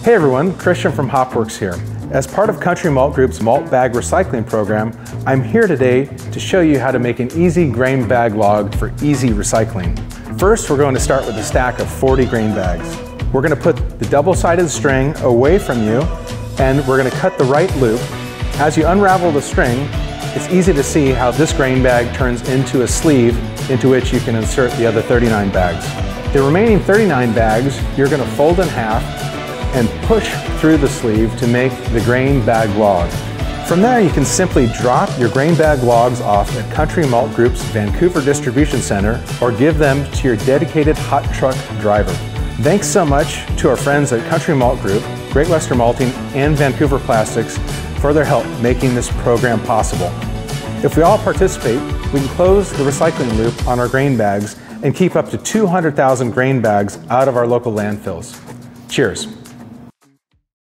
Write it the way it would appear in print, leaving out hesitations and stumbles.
Hey everyone, Christian from Hopworks here. As part of Country Malt Group's malt bag recycling program, I'm here today to show you how to make an easy grain bag log for easy recycling. First, we're going to start with a stack of 40 grain bags. We're going to put the double-sided string away from you, and we're going to cut the right loop. As you unravel the string, it's easy to see how this grain bag turns into a sleeve into which you can insert the other 39 bags. The remaining 39 bags, you're going to fold in half and push through the sleeve to make the grain bag log. From there, you can simply drop your grain bag logs off at Country Malt Group's Vancouver Distribution Center or give them to your dedicated hot truck driver. Thanks so much to our friends at Country Malt Group, Great Western Malting, and Vancouver Plastics for their help making this program possible. If we all participate, we can close the recycling loop on our grain bags and keep up to 200,000 grain bags out of our local landfills. Cheers.